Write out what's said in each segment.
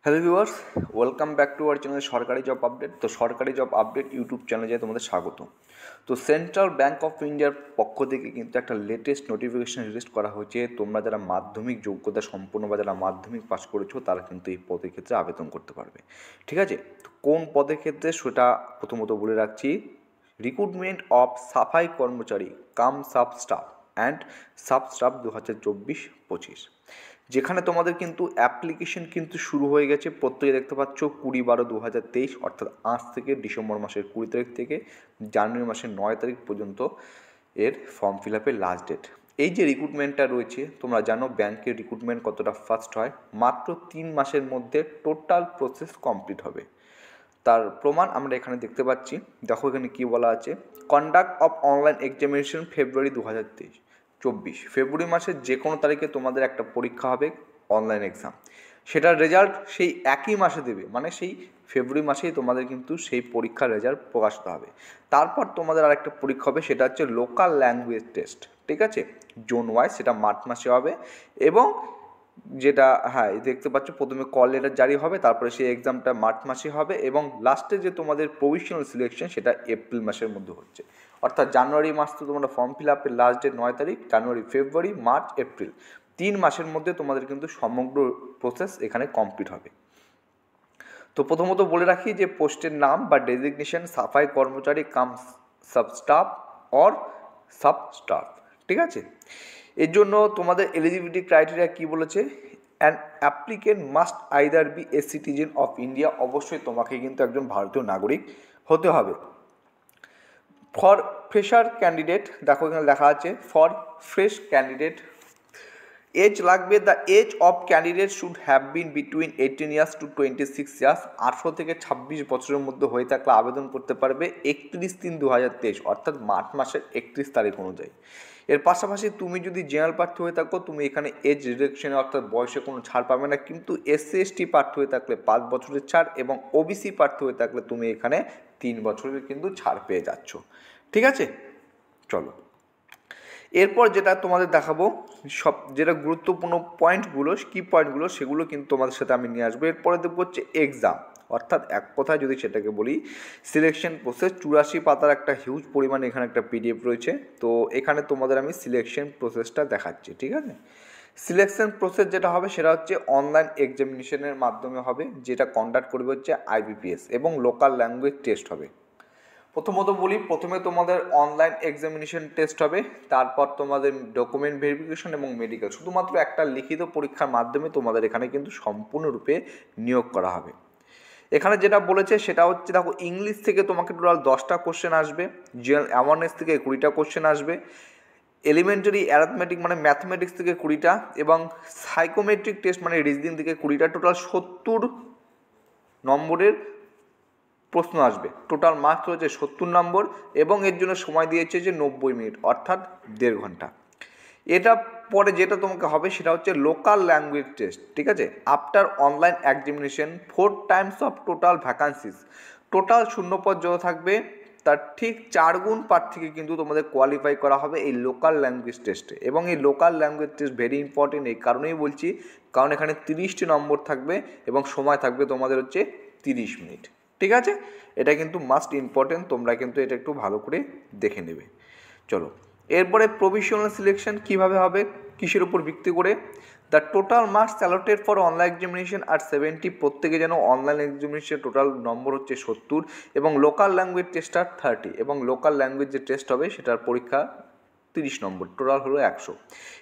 Hello viewers, welcome back to our channel সরকারি job update. তো সরকারি জব আপডেট ইউটিউব চ্যানেলে তোমাদের স্বাগত। তো সেন্ট্রাল ব্যাঙ্ক অফ ইন্ডিয়ার পক্ষ থেকে কিন্তু একটা লেটেস্ট নোটিফিকেশন রিলিজ করা হয়েছে। তোমরা যারা মাধ্যমিক যোগ্যতা সম্পন্ন বা যারা মাধ্যমিক পাস করেছো তারা কিন্তু এই পদের ক্ষেত্রে আবেদন করতে পারবে। ঠিক আছে, তো কোন পদের ক্ষেত্রে সেটা প্রথমত বলে রাখছি। রিক্রুটমেন্ট অফ সাফাই কর্মচারী cum sub staff and sub staff 2024-25, যেখানে তোমাদের কিন্তু অ্যাপ্লিকেশন কিন্তু শুরু হয়ে গেছে। প্রত্যেকে দেখতে পাচ্ছ 20/12/2023, অর্থাৎ আজ থেকে ডিসেম্বর মাসের 20 তারিখ থেকে জানুয়ারি মাসের 9 তারিখ পর্যন্ত এর ফর্ম ফিল আপের লাস্ট ডেট। এই যে রিক্রুটমেন্টটা রয়েছে, তোমরা জানো ব্যাংকের রিক্রুটমেন্ট কতটা ফাস্ট হয়, মাত্র 3 মাসের মধ্যে টোটাল প্রসেস কমপ্লিট হবে। তার প্রমাণ আমরা এখানে দেখতে পাচ্ছি। দেখো এখানে কী বলা আছে, কন্ডাক্ট অফ অনলাইন এক্সামিনেশন ফেব্রুয়ারি 2024, ফেব্রুয়ারি মাসের যে কোনো তারিখে তোমাদের একটা পরীক্ষা হবে, অনলাইন এক্সাম। সেটার রেজাল্ট সেই একই মাসে দেবে, মানে সেই ফেব্রুয়ারি মাসেই তোমাদের কিন্তু সেই পরীক্ষার রেজাল্ট প্রকাশিত হবে। তারপর তোমাদের আরেকটা পরীক্ষা হবে, সেটা হচ্ছে লোকাল ল্যাঙ্গুয়েজ টেস্ট। ঠিক আছে, জোন ওয়াইজ সেটা মার্চ মাসে হবে। এবং যেটা দেখতে পাচ্ছ প্রথমে কল লেটার জারি হবে, তারপরে সেই এক্সামটা মার্চ মাসে হবে এবং লাস্টে যে তোমাদের প্রভিশনাল সিলেকশন সেটা এপ্রিল মাসের মধ্যে হচ্ছে। অর্থাৎ জানুয়ারি মাস তো তোমরা ফর্ম ফিল আপের লাস্ট ডেট 9 তারিখ, জানুয়ারি, ফেব্রুয়ারি, মার্চ, এপ্রিল, 3 মাসের মধ্যে তোমাদের কিন্তু সমগ্র প্রসেস এখানে কমপ্লিট হবে। তো প্রথমত বলে রাখি যে পোস্টের নাম বা ডেজিগনেশন সাফাই কর্মচারী cum sub staff or sub staff. ঠিক আছে, এর জন্য তোমাদের এলিজিবিলিটি ক্রাইটেরিয়া কী বলেছে, an applicant must either be a citizen of India, অবশ্যই তোমাকে কিন্তু একজন ভারতীয় নাগরিক হতে হবে। ফর ফ্রেশার ক্যান্ডিডেট, দেখো এখানে লেখা আছে ফর ফ্রেশ ক্যান্ডিডেট এজ লাগবে, the age of candidate should have been between 18 years to 26 years, 18 থেকে 26 বছরের মধ্যে হয়ে থাকলে আবেদন করতে পারবে 31/3/2023, অর্থাৎ মার্চ মাসের 31 তারিখ অনুযায়ী। এর পাশাপাশি তুমি যদি জেনারেল প্রার্থী হয়ে থাকো, তুমি এখানে এজ রিডাকশনে অর্থাৎ বয়সে কোনো ছাড় পাবে না, কিন্তু এসসি এসটি প্রার্থী হয়ে থাকলে 5 বছরের ছাড় এবং ওবিসি প্রার্থী হয়ে থাকলে তুমি এখানে 3 বছরের কিন্তু ছাড় পেয়ে যাচ্ছ। ঠিক আছে, চলো এরপর যেটা তোমাদের দেখাবো, সব যেটা গুরুত্বপূর্ণ পয়েন্টগুলো, কি পয়েন্টগুলো, সেগুলো কিন্তু তোমাদের সাথে আমি নিয়ে আসবো। এরপরে দেখবো হচ্ছে এক্সাম, অর্থাৎ এক কথায় যদি সেটাকে বলি সিলেকশন প্রসেস। 84 পাতার একটা হিউজ পরিমাণে এখানে একটা পিডিএফ রয়েছে। তো এখানে তোমাদের আমি সিলেকশন প্রসেসটা দেখাচ্ছি। ঠিক আছে, সিলেকশন প্রসেস যেটা হবে সেটা হচ্ছে অনলাইন এক্সামিনেশনের মাধ্যমে হবে, যেটা কন্ডাক্ট করবে হচ্ছে আইবিপিএস এবং লোকাল ল্যাঙ্গুয়েজ টেস্ট হবে। প্রথমত বলি, প্রথমে তোমাদের অনলাইন এক্সামিনেশন টেস্ট হবে, তারপর তোমাদের ডকুমেন্ট ভেরিফিকেশন এবং মেডিকেল। শুধুমাত্র একটা লিখিত পরীক্ষার মাধ্যমে তোমাদের এখানে কিন্তু সম্পূর্ণরূপে নিয়োগ করা হবে। এখানে যেটা বলেছে সেটা হচ্ছে, দেখো ইংলিশ থেকে তোমাকে টোটাল 10টা কোশ্চেন আসবে, জেনারেল অ্যাওয়ারনেস থেকে 20টা কোশ্চেন আসবে, এলিমেন্টারি অ্যারিথমেটিক মানে ম্যাথমেটিক্স থেকে 20টা এবং সাইকোমেট্রিক টেস্ট মানে রিজনিং থেকে 20টা, টোটাল 70 নম্বরের প্রশ্ন আসবে। টোটাল মার্কস হচ্ছে 70 নম্বর এবং এর জন্য সময় দিয়েছে যে 90 মিনিট, অর্থাৎ 1.5 ঘন্টা। এটা পরে যেটা তোমাকে হবে সেটা হচ্ছে লোকাল ল্যাঙ্গুয়েজ টেস্ট। ঠিক আছে, after online examination 4 Times of total vacancies, total শূন্যপদ যত থাকবে তার ঠিক 4 গুণ প্রার্থীকে কিন্তু তোমাদের কোয়ালিফাই করা হবে এই লোকাল ল্যাঙ্গুয়েজ টেস্টে। এবং এই local language test very important এই কারণেই বলছি, কারণ এখানে 30টি নম্বর থাকবে এবং সময় থাকবে তোমাদের হচ্ছে 30 মিনিট। ঠিক আছে, এটা কিন্তু মাস্ট ইম্পর্টেন্ট, তোমরা কিন্তু এটা একটু ভালো করে দেখে নেবে। চলো এরপরে প্রভিশনাল সিলেকশন কীভাবে হবে, কিসের উপর ভিত্তি করে, the total marks allotted for online examination are 70, প্রত্যেকে যেন অনলাইন এক্সামিনেশন টোটাল নম্বর হচ্ছে 70 এবং লোকাল ল্যাঙ্গুয়েজ টেস্ট আর 30 এবং লোকাল ল্যাঙ্গুয়েজ যে টেস্ট হবে সেটার পরীক্ষা 30 নম্বর, টোটাল হলো 100।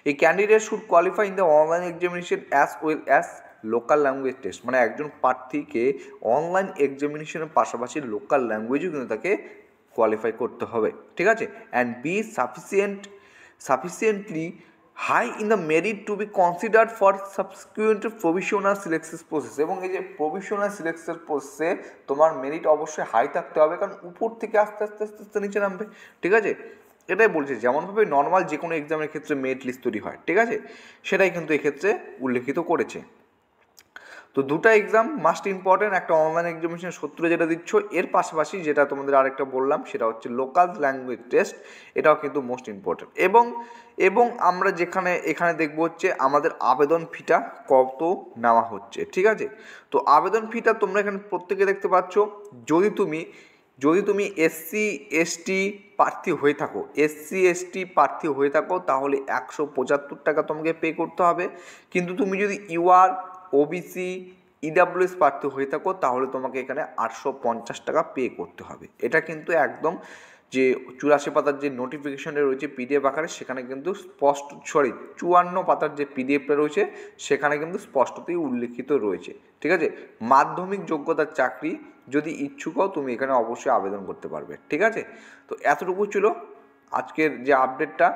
এই candidate should qualify in the online examination as well as local language test, মানে একজন প্রার্থীকে অনলাইন এক্সামিনেশনের পাশাপাশি লোকাল ল্যাঙ্গুয়েজও কিন্তু তাকে কোয়ালিফাই করতে হবে। ঠিক আছে, and be sufficiently high in the merit to be considered for subsequent provisional selection process. এবং এই যে প্রভিশনাল সিলেকশন প্রসেসে তোমার মেরিট অবশ্যই হাই থাকতে হবে, কারণ উপর থেকে আস্তে আস্তে আস্তে আস্তে নিচে নামবে। ঠিক আছে, এটাই বলছে, যেমনভাবে নর্মাল যে কোনো এক্সামের ক্ষেত্রে মেরিট লিস্ট তৈরি হয়, ঠিক আছে, সেটাই কিন্তু এক্ষেত্রে উল্লেখিত করেছে। তো দুটো এক্সাম মাস্ট ইম্পর্টেন্ট, একটা অনলাইন এক্সামিনেশন 70 যেটা দিচ্ছ, এর পাশাপাশি যেটা তোমাদের আরেকটা বললাম সেটা হচ্ছে লোকাল ল্যাঙ্গুয়েজ টেস্ট, এটাও কিন্তু মোস্ট ইম্পর্টেন্ট। এবং আমরা এখানে দেখবো হচ্ছে আমাদের আবেদন ফিটা কত নেওয়া হচ্ছে, ঠিক আছে। তো আবেদন ফিটা তোমরা এখানে প্রত্যেকে দেখতে পাচ্ছ। যদি তুমি এসসি এসটি প্রার্থী হয়ে থাকো তাহলে 175 টাকা তোমাকে পে করতে হবে। কিন্তু তুমি যদি ইউআর, ওবিসি, ইডাব্লিউএস প্রার্থী হয়ে থাকো তাহলে তোমাকে এখানে 850 টাকা পে করতে হবে। এটা কিন্তু একদম যে 84 পাতার যে নোটিফিকেশনটা রয়েছে পিডিএফ আকারে, সেখানে কিন্তু 54 পাতার যে পিডিএফটা রয়েছে সেখানে কিন্তু স্পষ্টতই উল্লেখিত রয়েছে, ঠিক আছে। মাধ্যমিক যোগ্যতার চাকরি যদি ইচ্ছুক হও তুমি এখানে অবশ্যই আবেদন করতে পারবে, ঠিক আছে। তো এতটুকু ছিল আজকের যে আপডেটটা,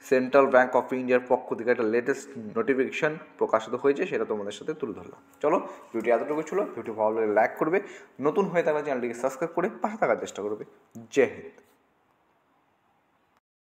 সেন্ট্রাল ব্যাঙ্ক অফ ইন্ডিয়ার পক্ষ থেকে একটা লেটেস্ট নোটিফিকেশন প্রকাশিত হয়েছে, সেটা তোমাদের সাথে তুলে ধরলাম। চলো, ভিডিও এতটুকু ছিল। ভিডিও ভালো লাগলে লাইক করবে, নতুন হয়ে থাকলে চ্যানেলটিকে সাবস্ক্রাইব করে পাশে থাকার চেষ্টা করবে। জয় হিন্দ।